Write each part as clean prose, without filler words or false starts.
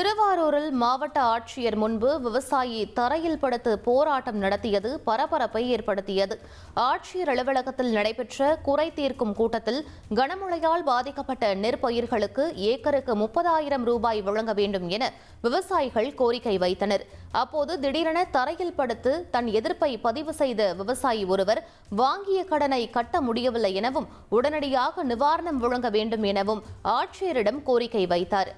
திருவாரூரில் மாவட்ட ஆட்சியர் முன்பு விவசாயி தரையில் படுத்து போராட்டம் நடத்தியது பரபரப்பை ஏற்படுத்தியது. ஆட்சியர் அலுவலகத்தில் நடைபெற்ற குறை தீர்க்கும் கூட்டத்தில் கனமழையால் பாதிக்கப்பட்ட நெற்பயிர்களுக்கு ஏக்கருக்கு 30,000 ரூபாய் வழங்க வேண்டும் என விவசாயிகள் கோரிக்கை வைத்தனர். அப்போது திடீரென தரையில் படுத்து தன் எதிர்ப்பை பதிவு செய்த விவசாயி ஒருவர் வாங்கிய கடனை கட்ட முடியவில்லை எனவும் உடனடியாக நிவாரணம் வழங்க வேண்டும் எனவும் ஆட்சியரிடம் கோரிக்கை வைத்தார்.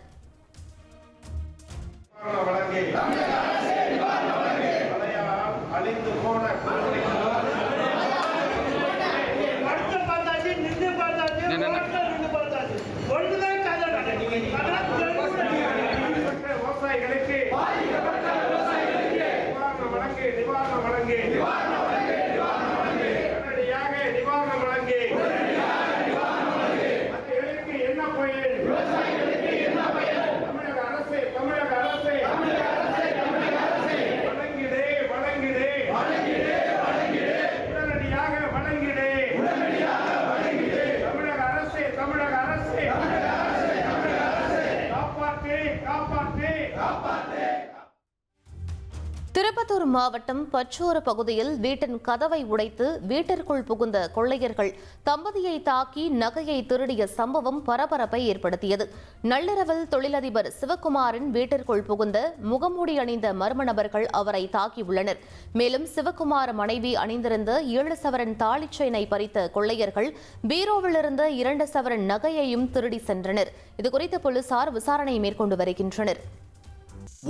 திருப்பத்தூர் மாவட்டம் பச்சோறு பகுதியில் வீட்டின் கதவை உடைத்து வீட்டிற்குள் புகுந்த கொள்ளையர்கள் தம்பதியை தாக்கி நகையை திருடிய சம்பவம் பரபரப்பை ஏற்படுத்தியது. நள்ளிரவில் தொழிலதிபர் சிவக்குமாரின் வீட்டிற்குள் புகுந்த முகமூடி அணிந்த மர்ம நபர்கள் அவரை தாக்கியுள்ளனர். மேலும் சிவக்குமார் மனைவி அணிந்திருந்த 7 சவரன் தாலிச் செயினை பறித்த கொள்ளையர்கள் பீரோவில் இருந்த 2 சவரன் நகையையும் திருடி சென்றனர். இதுகுறித்து போலீசார் விசாரணை மேற்கொண்டு வருகின்றனர்.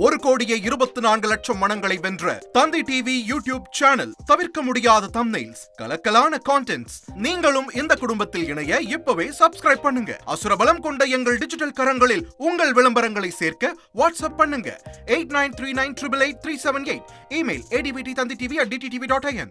1,24,00,000 மனங்களை வென்ற தந்தி டிவி யூடியூப் சேனல். தவிர்க்க முடியாத தம்ப்நெயில்ஸ், கலக்கலான கான்டென்ட்ஸ். நீங்களும் இந்த குடும்பத்தில் இணைய இப்பவே சப்ஸ்கிரைப் பண்ணுங்க. அசுரபலம் கொண்ட எங்கள் டிஜிட்டல் கரங்களில் உங்கள் விளம்பரங்களை சேர்க்க வாட்ஸ்அப் பண்ணுங்க. 8939888378. Email advtthanditv@dttv.in.